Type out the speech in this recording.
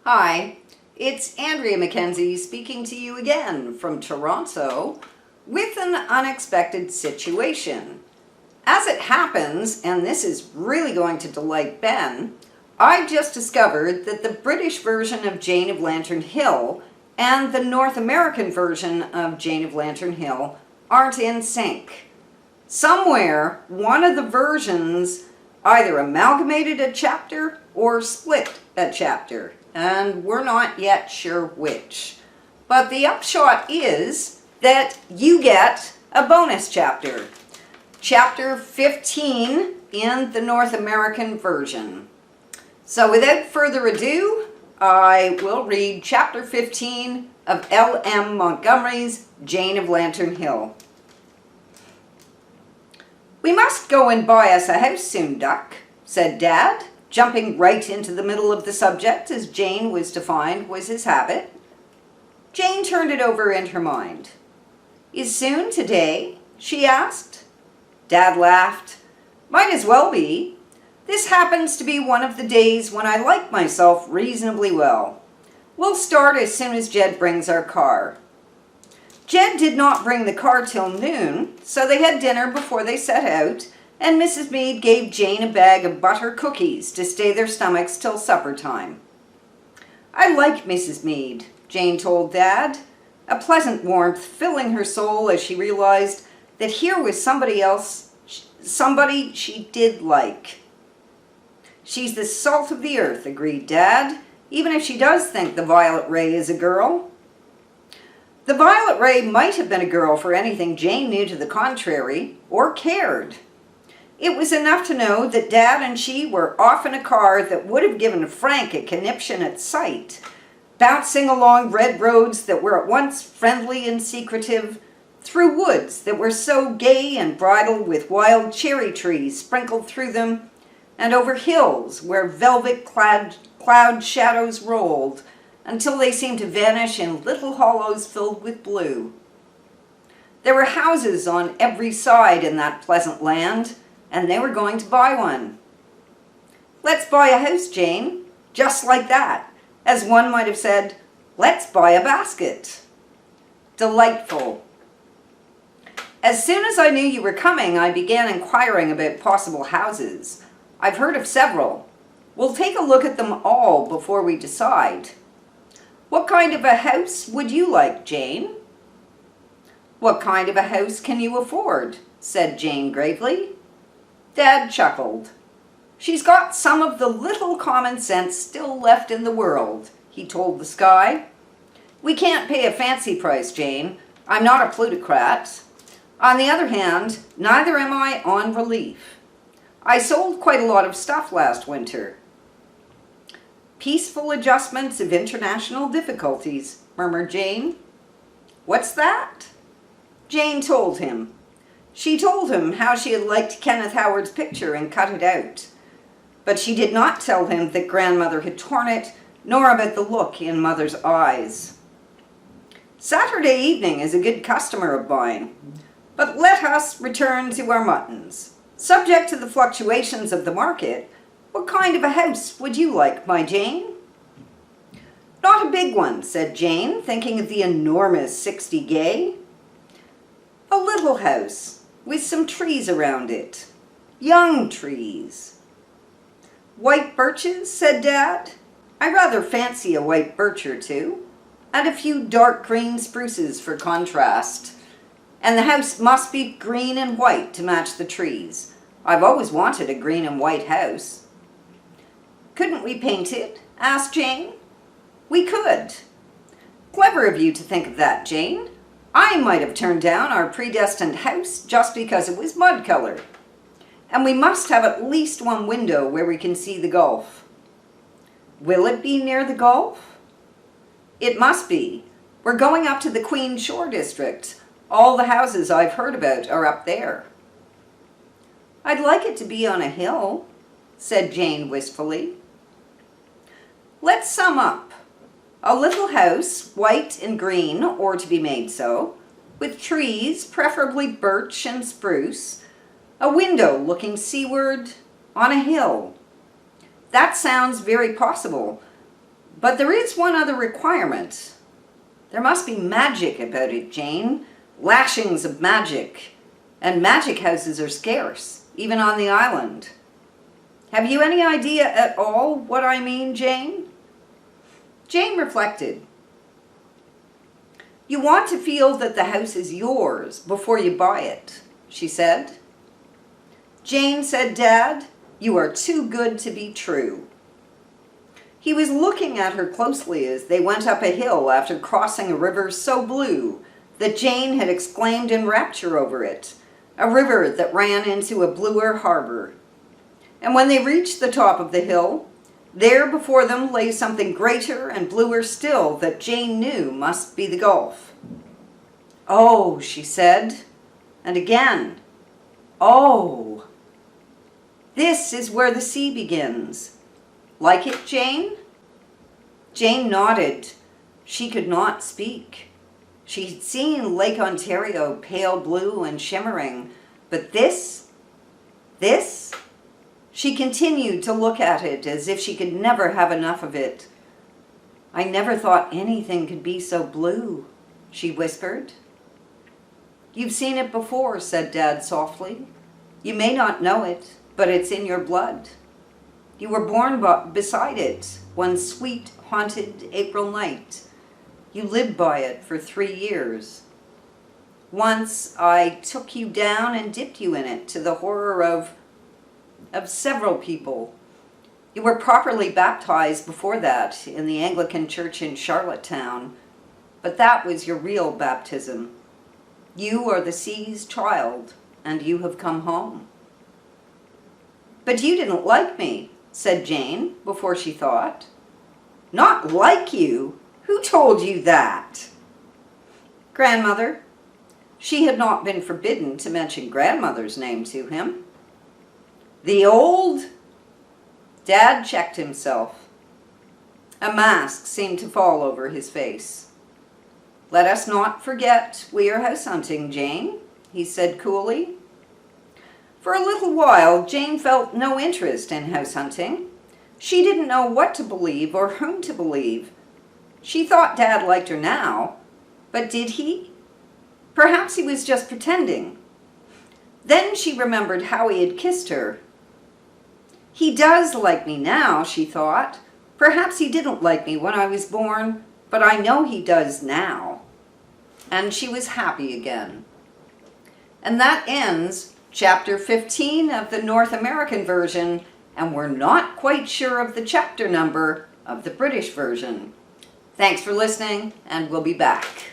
Hi, it's Andrea Mackenzie speaking to you again from Toronto with an unexpected situation. As it happens, and this is really going to delight Ben, I just discovered that the British version of Jane of Lantern Hill and the North American version of Jane of Lantern Hill aren't in sync. Somewhere, one of the versions either amalgamated a chapter or split a chapter, and we're not yet sure which. But the upshot is that you get a bonus chapter. Chapter 15 in the North American version. So without further ado, I will read Chapter 15 of L.M. Montgomery's Jane of Lantern Hill. "We must go and buy us a house soon, Duck," said Dad, jumping right into the middle of the subject as Jane was to find was his habit. Jane turned it over in her mind. "Is soon today?" she asked. Dad laughed. "Might as well be. This happens to be one of the days when I like myself reasonably well. We'll start as soon as Jed brings our car." Jed did not bring the car till noon, so they had dinner before they set out, and Mrs. Meade gave Jane a bag of butter cookies to stay their stomachs till supper time. "I like Mrs. Meade," Jane told Dad, a pleasant warmth filling her soul as she realized that here was somebody she did like. "She's the salt of the earth," agreed Dad, "even if she does think the Violet Ray is a girl." The Violet Ray might have been a girl for anything Jane knew to the contrary, or cared. It was enough to know that Dad and she were off in a car that would have given Frank a conniption at sight, bouncing along red roads that were at once friendly and secretive, through woods that were so gay and bridled with wild cherry trees sprinkled through them, and over hills where velvet-clad cloud shadows rolled, until they seemed to vanish in little hollows filled with blue. There were houses on every side in that pleasant land, and they were going to buy one. "Let's buy a house, Jane," just like that, as one might have said, "Let's buy a basket." Delightful. "As soon as I knew you were coming, I began inquiring about possible houses. I've heard of several. We'll take a look at them all before we decide. What kind of a house would you like, Jane?" "What kind of a house can you afford?" said Jane gravely. Dad chuckled. "She's got some of the little common sense still left in the world," he told the sky. "We can't pay a fancy price, Jane. I'm not a plutocrat. On the other hand, neither am I on relief. I sold quite a lot of stuff last winter." "Peaceful adjustments of international difficulties," murmured Jane. "What's that?" Jane told him. She told him how she had liked Kenneth Howard's picture and cut it out. But she did not tell him that Grandmother had torn it, nor about the look in Mother's eyes. "Saturday evening is a good customer of mine. But let us return to our muttons. Subject to the fluctuations of the market, what kind of a house would you like, my Jane?" "Not a big one," said Jane, thinking of the enormous 60 Gay. "A little house, with some trees around it. Young trees." "White birches," said Dad. "I rather fancy a white birch or two, and a few dark green spruces for contrast. And the house must be green and white to match the trees. I've always wanted a green and white house." "Couldn't we paint it?" asked Jane. "We could." "Clever of you to think of that, Jane. I might have turned down our predestined house just because it was mud color. And we must have at least one window where we can see the Gulf." "Will it be near the Gulf?" "It must be. We're going up to the Queen Shore district. All the houses I've heard about are up there." "I'd like it to be on a hill," said Jane wistfully. "Let's sum up. A little house, white and green, or to be made so, with trees, preferably birch and spruce, a window looking seaward, on a hill. That sounds very possible, But there is one other requirement. There must be magic about it, Jane. Lashings of magic. And magic houses are scarce, even on the island. Have you any idea at all what I mean, Jane? Jane reflected. You want to feel that the house is yours before you buy it, she said. Jane, said Dad, you are too good to be true. He was looking at her closely as they went up a hill after crossing a river so blue that Jane had exclaimed in rapture over it, a river that ran into a bluer harbor. And when they reached the top of the hill, there before them lay something greater and bluer still that Jane knew must be the Gulf. Oh, she said, and again, oh. This is where the sea begins. Like it, Jane? Jane nodded. She could not speak. She'd seen Lake Ontario pale blue and shimmering, but this? She continued to look at it as if she could never have enough of it. I never thought anything could be so blue, she whispered. You've seen it before, said Dad softly. You may not know it, but it's in your blood. You were born beside it one sweet, haunted April night. You lived by it for 3 years. Once I took you down and dipped you in it to the horror of several people. You were properly baptized before that in the Anglican church in Charlottetown, but that was your real baptism. You are the sea's child, and you have come home. But you didn't like me, said Jane, before she thought. Not like you? Who told you that? Grandmother. She had not been forbidden to mention grandmother's name to him. The old... Dad checked himself. A mask seemed to fall over his face. Let us not forget we are house hunting, Jane, he said coolly. For a little while, Jane felt no interest in house hunting. She didn't know what to believe or whom to believe. She thought Dad liked her now, but did he? Perhaps he was just pretending. Then she remembered how he had kissed her. He does like me now, she thought. Perhaps he didn't like me when I was born, but I know he does now. And she was happy again. And that ends Chapter 15 of the North American version, and we're not quite sure of the chapter number of the British version. Thanks for listening, and we'll be back.